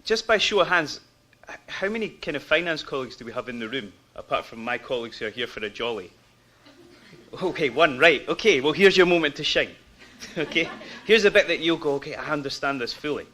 Just by show of hands, how many kind of finance colleagues do we have in the room, apart from my colleagues who are here for a jolly? Okay, one, right. Okay, well, here's your moment to shine. Okay, here's a bit that you'll go, okay, I understand this fully.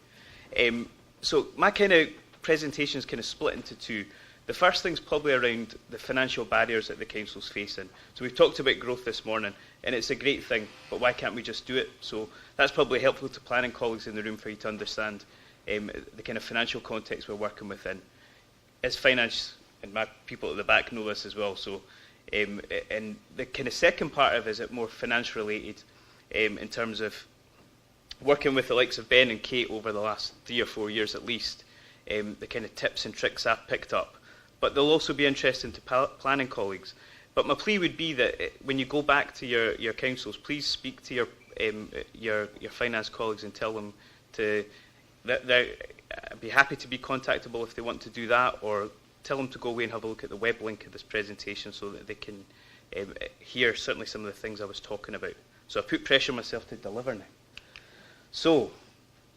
So my kind of presentation is kind of split into two. The first thing's probably around the financial barriers that the council's facing. So we've talked about growth this morning, and it's a great thing, but why can't we just do it? So that's probably helpful to planning colleagues in the room for you to understand the kind of financial context we're working within. As finance, and my people at the back know this as well, so and the kind of second part of it is more finance related in terms of working with the likes of Ben and Kate over the last 3 or 4 years at least, the kind of tips and tricks I've picked up. But they'll also be interesting to planning colleagues. But my plea would be that when you go back to your councils, please speak to your finance colleagues and tell them that I'd be happy to be contactable if they want to do that, or tell them to go away and have a look at the web link of this presentation so that they can hear certainly some of the things I was talking about. So I put pressure on myself to deliver now. So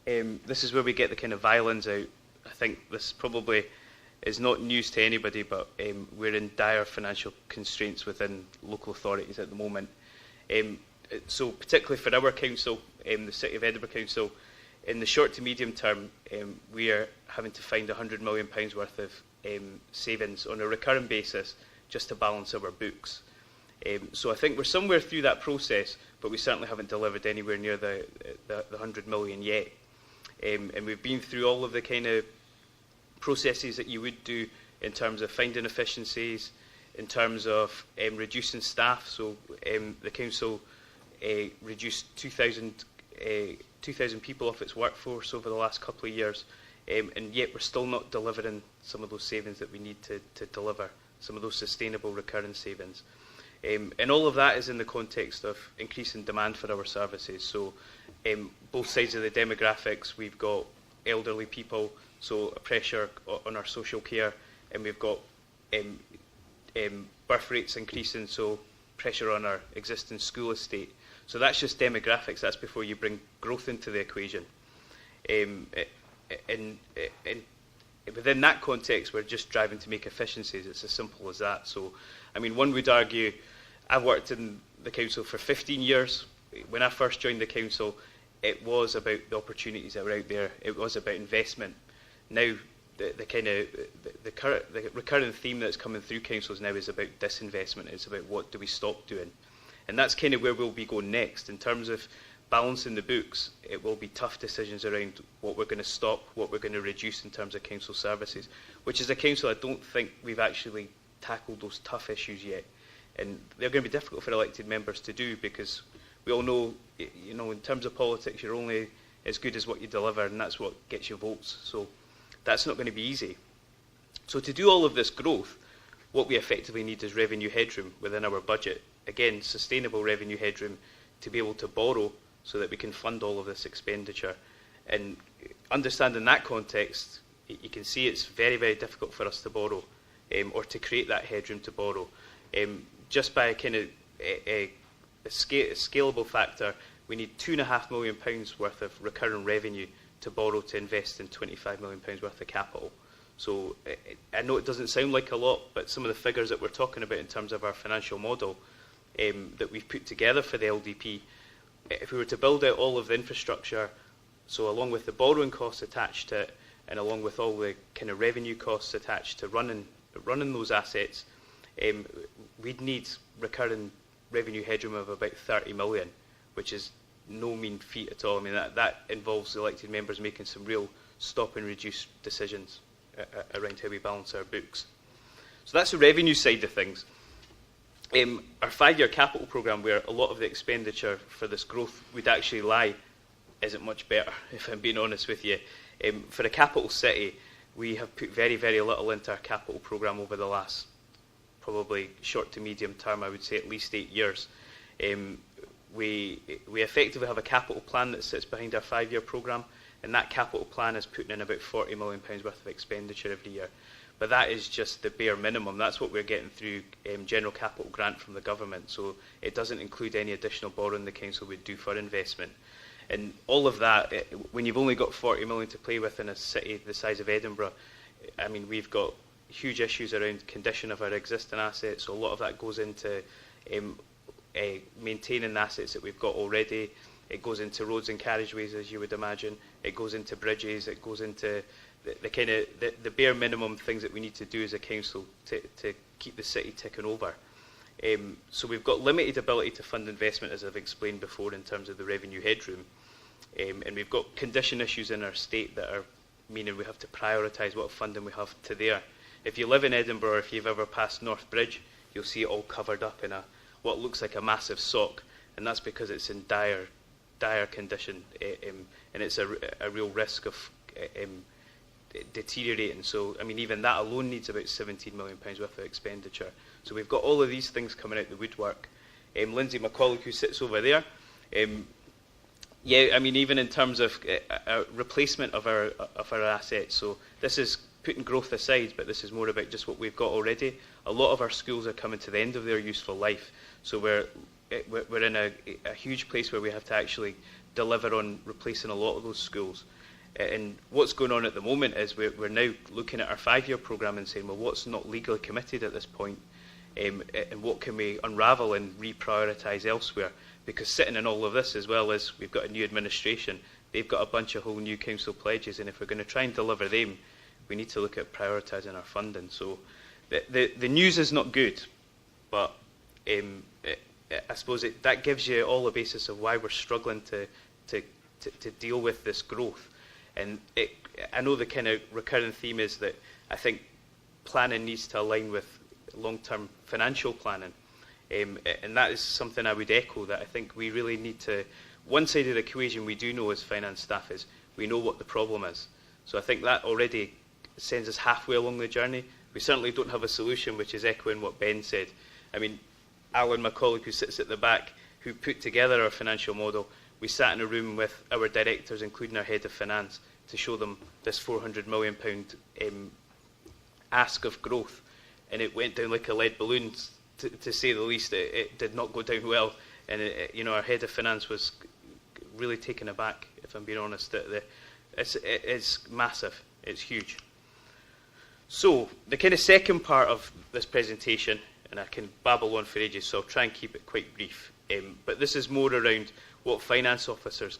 this is where we get the kind of violins out. I think this probably is not news to anybody, but we're in dire financial constraints within local authorities at the moment. So particularly for our council, the City of Edinburgh Council, in the short to medium term, we are having to find £100 million worth of savings on a recurring basis just to balance our books. So I think we're somewhere through that process, but we certainly haven't delivered anywhere near the 100 million yet. And we've been through all of the kind of processes that you would do in terms of finding efficiencies, in terms of reducing staff. So the council reduced 2,000 people off its workforce over the last couple of years, and yet we're still not delivering some of those savings that we need to deliver, some of those sustainable recurring savings. And all of that is in the context of increasing demand for our services. So both sides of the demographics, we've got elderly people, so a pressure on our social care, and we've got birth rates increasing, so pressure on our existing school estate. So that's just demographics. That's before you bring growth into the equation. And within that context, we're just driving to make efficiencies. It's as simple as that. So, I mean, one would argue, I've worked in the council for 15 years. When I first joined the council, it was about the opportunities that were out there. It was about investment. Now, the recurring theme that's coming through councils now is about disinvestment. It's about what do we stop doing. And that's kind of where we'll be going next. In terms of balancing the books, it will be tough decisions around what we're going to stop, what we're going to reduce in terms of council services, which as a council, I don't think we've actually tackled those tough issues yet. And they're going to be difficult for elected members to do, because we all know, you know, in terms of politics, you're only as good as what you deliver, and that's what gets you votes. So that's not going to be easy. So to do all of this growth, what we effectively need is revenue headroom within our budget. Again, sustainable revenue headroom to be able to borrow so that we can fund all of this expenditure. And understanding that context, you can see it's very, very difficult for us to borrow or to create that headroom to borrow. Just by a kind of a scalable factor, we need £2.5 million worth of recurring revenue to borrow to invest in £25 million worth of capital. So I know it doesn't sound like a lot, but some of the figures that we're talking about in terms of our financial model that we've put together for the LDP, if we were to build out all of the infrastructure, so along with the borrowing costs attached to it, and along with all the kind of revenue costs attached to running those assets, we'd need recurring revenue headroom of about 30 million, which is no mean feat at all. I mean, that involves the elected members making some real stop and reduce decisions around how we balance our books. So that's the revenue side of things. Our 5-year capital programme, where a lot of the expenditure for this growth would actually lie, isn't much better, if I'm being honest with you. For a capital city, we have put very, very little into our capital programme over the last probably short to medium term, I would say at least 8 years. We effectively have a capital plan that sits behind our 5-year programme, and that capital plan is putting in about £40 million worth of expenditure every year. But that is just the bare minimum. That's what we're getting through general capital grant from the government. So it doesn't include any additional borrowing the council would do for investment. And all of that, when you've only got 40 million to play with in a city the size of Edinburgh, I mean, we've got huge issues around condition of our existing assets. So a lot of that goes into maintaining the assets that we've got already. It goes into roads and carriageways, as you would imagine. It goes into bridges. It goes into the kind of the bare minimum things that we need to do as a council to keep the city ticking over. So we've got limited ability to fund investment, as I've explained before, in terms of the revenue headroom. And we've got condition issues in our state that are meaning we have to prioritise what funding we have to there. If you live in Edinburgh, or if you've ever passed North Bridge, you'll see it all covered up in what looks like a massive sock, and that's because it's in dire condition, and it's a real risk of deteriorating. So, I mean, even that alone needs about £17 million worth of expenditure. So we've got all of these things coming out the woodwork. Lindsay, my colleague who sits over there, yeah, I mean, even in terms of replacement of our assets. So this is putting growth aside, but this is more about just what we've got already. A lot of our schools are coming to the end of their useful life, so we're in a huge place where we have to actually deliver on replacing a lot of those schools. And what's going on at the moment is we're now looking at our 5-year programme and saying, well, what's not legally committed at this point, and what can we unravel and reprioritise elsewhere? Because sitting in all of this, as well as we've got a new administration, they've got a bunch of whole new council pledges, and if we're going to try and deliver them, we need to look at prioritising our funding. So the news is not good, but I suppose that gives you all the basis of why we're struggling to deal with this growth. And I know the kind of recurring theme is that I think planning needs to align with long-term financial planning. And that is something I would echo, that I think we really need to, one side of the equation we do know as finance staff is we know what the problem is. So I think that already sends us halfway along the journey. We certainly don't have a solution, which is echoing what Ben said. I mean, Alan, my colleague who sits at the back, who put together our financial model, we sat in a room with our directors, including our head of finance, to show them this £400 million ask of growth. And it went down like a lead balloon, to say the least. It did not go down well. And our head of finance was really taken aback, if I'm being honest. It's massive. It's huge. So the kind of second part of this presentation, and I can babble on for ages, so I'll try and keep it quite brief. But this is more around what finance officers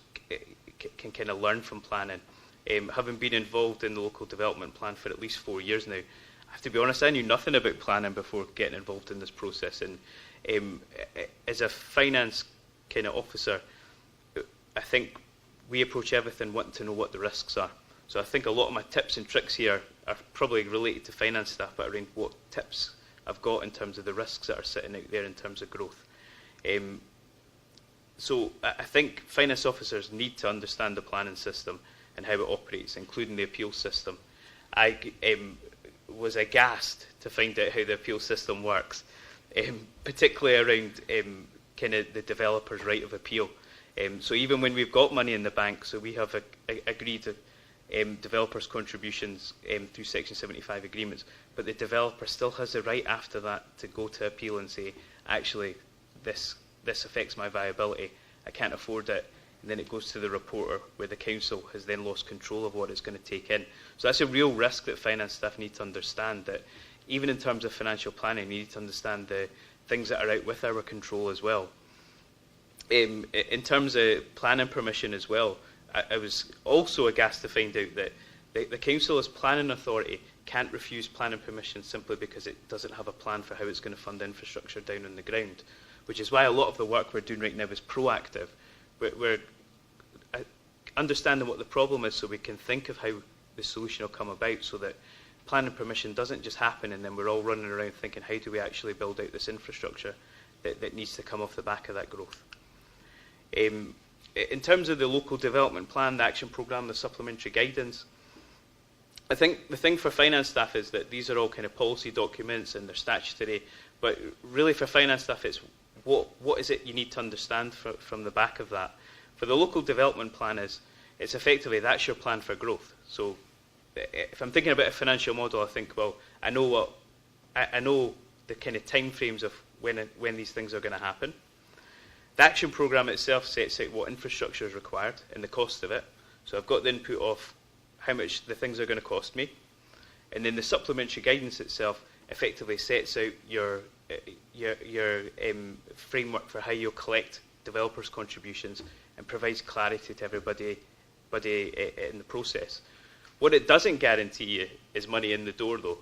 can kind of learn from planning. Having been involved in the local development plan for at least 4 years now, I have to be honest, I knew nothing about planning before getting involved in this process. And as a finance kind of officer, I think we approach everything wanting to know what the risks are. So I think a lot of my tips and tricks here are probably related to finance staff, but around what tips I've got in terms of the risks that are sitting out there in terms of growth. So I think finance officers need to understand the planning system and how it operates, including the appeal system. I was aghast to find out how the appeal system works, particularly around kind of the developer's right of appeal. So even when we've got money in the bank, so we have agreed developers' contributions through Section 75 agreements, but the developer still has the right after that to go to appeal and say, actually, this affects my viability, I can't afford it, and then it goes to the reporter where the council has then lost control of what it's going to take in. So that's a real risk that finance staff need to understand, that even in terms of financial planning, we need to understand the things that are out with our control as well. In terms of planning permission as well, I was also aghast to find out that the council as planning authority can't refuse planning permission simply because it doesn't have a plan for how it's going to fund infrastructure down on the ground, which is why a lot of the work we're doing right now is proactive. We're understanding what the problem is so we can think of how the solution will come about, so that planning permission doesn't just happen and then we're all running around thinking, how do we actually build out this infrastructure that needs to come off the back of that growth. In terms of the local development plan, the action programme, the supplementary guidance, I think the thing for finance staff is that these are all kind of policy documents and they're statutory, but really for finance staff it's what is it you need to understand from the back of that. For the local development plan, it's effectively that's your plan for growth. So if I'm thinking about a financial model, I think, well, I know the kind of time frames of when these things are going to happen. The action programme itself sets out what infrastructure is required and the cost of it. So I've got the input of how much the things are going to cost me. And then the supplementary guidance itself effectively sets out your framework for how you'll collect developers' contributions and provides clarity to everybody in the process. What it doesn't guarantee you is money in the door, though,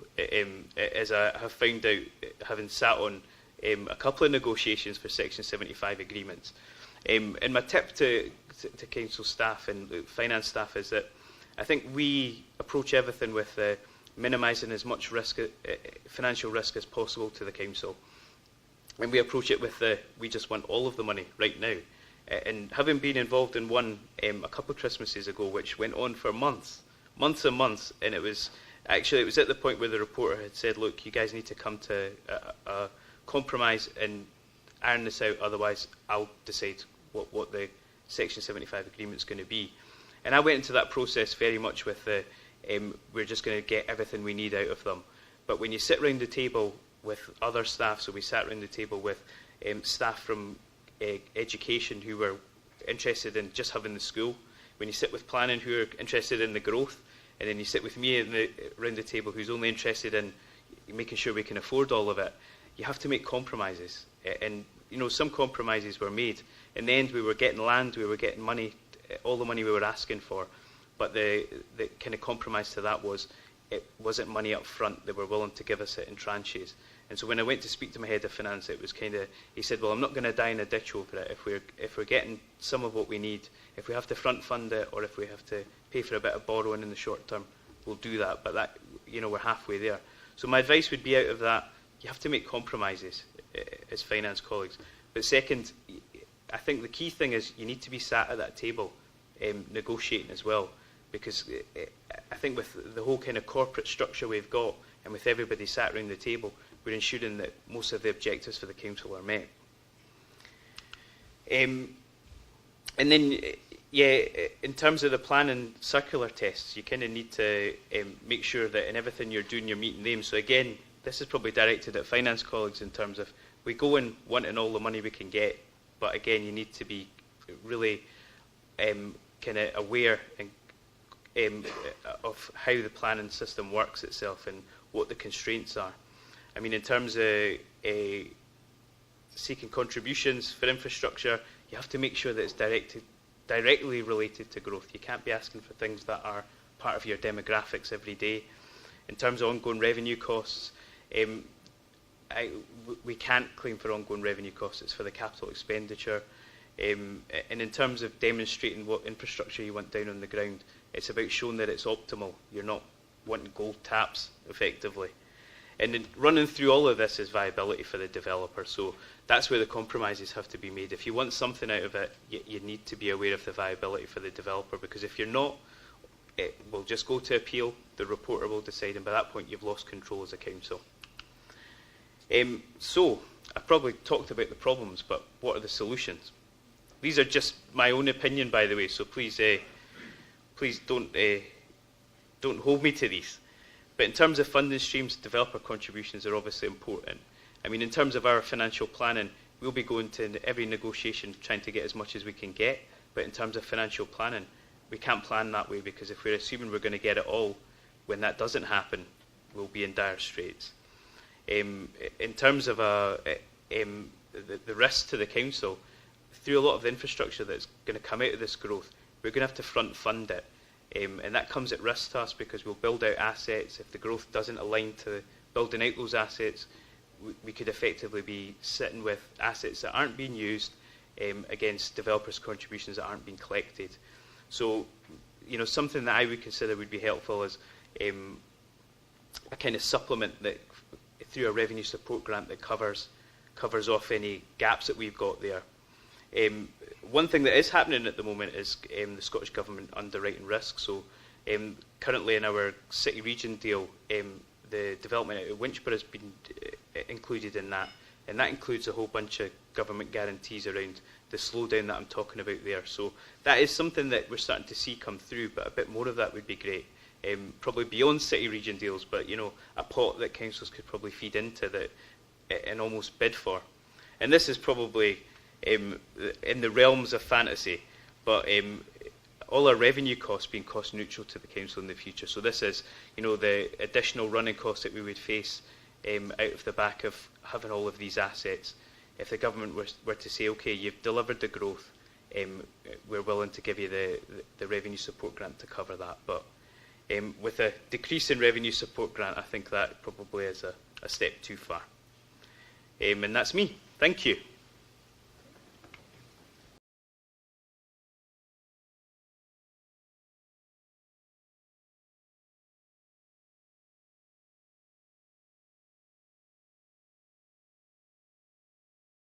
as I have found out, having sat on a couple of negotiations for Section 75 agreements. And my tip to council staff and finance staff is that I think we approach everything with minimising as much risk, financial risk as possible to the council. And we approach it with we just want all of the money right now. And having been involved in one a couple of Christmases ago, which went on for months and months, and it was at the point where the reporter had said, look, you guys need to come to a compromise and iron this out, otherwise I'll decide what the Section 75 agreement is going to be. And I went into that process very much with we're just going to get everything we need out of them. But when you sit around the table with other staff, so we sat around the table with staff from education who were interested in just having the school, when you sit with planning who are interested in the growth, and then you sit with me around the table who's only interested in making sure we can afford all of it, you have to make compromises. And some compromises were made. In the end, we were getting land, we were getting money, all the money we were asking for. But the kind of compromise to that was it wasn't money up front. They were willing to give us it in tranches. And so when I went to speak to my head of finance, it was he said, well, I'm not going to die in a ditch over it. If we're getting some of what we need, if we have to front fund it or if we have to pay for a bit of borrowing in the short term, we'll do that. But that, we're halfway there. So my advice would be out of that, you have to make compromises as finance colleagues. But second, I think the key thing is you need to be sat at that table negotiating as well. Because I think with the whole kind of corporate structure we've got and with everybody sat around the table, we're ensuring that most of the objectives for the council are met. And then, in terms of the planning circular tests, you kind of need to make sure that in everything you're doing, you're meeting them. So again, this is probably directed at finance colleagues in terms of we go in wanting all the money we can get, but again, you need to be really kind of aware and of how the planning system works itself and what the constraints are. I mean, in terms of seeking contributions for infrastructure, you have to make sure that it's directly related to growth. You can't be asking for things that are part of your demographics every day. In terms of ongoing revenue costs, we can't claim for ongoing revenue costs. It's for the capital expenditure. And in terms of demonstrating what infrastructure you want down on the ground, it's about showing that it's optimal. You're not wanting gold taps, effectively. And then running through all of this is viability for the developer. So that's where the compromises have to be made. If you want something out of it, you need to be aware of the viability for the developer. Because if you're not, it will just go to appeal. The reporter will decide. And by that point, you've lost control as a council. So I've probably talked about the problems, but what are the solutions? These are just my own opinion, by the way, so please don't hold me to these. But in terms of funding streams, developer contributions are obviously important. I mean, in terms of our financial planning, we'll be going to every negotiation trying to get as much as we can get. But in terms of financial planning, we can't plan that way, because if we're assuming we're going to get it all, when that doesn't happen, we'll be in dire straits. In terms of the risk to the council, through a lot of the infrastructure that's going to come out of this growth, we're going to have to front fund it. And that comes at risk to us because we'll build out assets. If the growth doesn't align to building out those assets, we could effectively be sitting with assets that aren't being used against developers' contributions that aren't being collected. So, something that I would consider would be helpful is a kind of supplement that through a revenue support grant that covers off any gaps that we've got there. One thing that is happening at the moment is the Scottish Government underwriting risk. So currently in our city region deal, the development out of Winchburgh has been included in that. And that includes a whole bunch of government guarantees around the slowdown that I'm talking about there. So that is something that we're starting to see come through, but a bit more of that would be great. Probably beyond city region deals, but a pot that councils could probably feed into that and almost bid for. And this is probably in the realms of fantasy, but all our revenue costs being cost neutral to the council in the future. So this is, the additional running costs that we would face out of the back of having all of these assets. If the government were to say, okay, you've delivered the growth, we're willing to give you the revenue support grant to cover that. But with a decrease in revenue support grant, I think that probably is a step too far. And that's me. Thank you.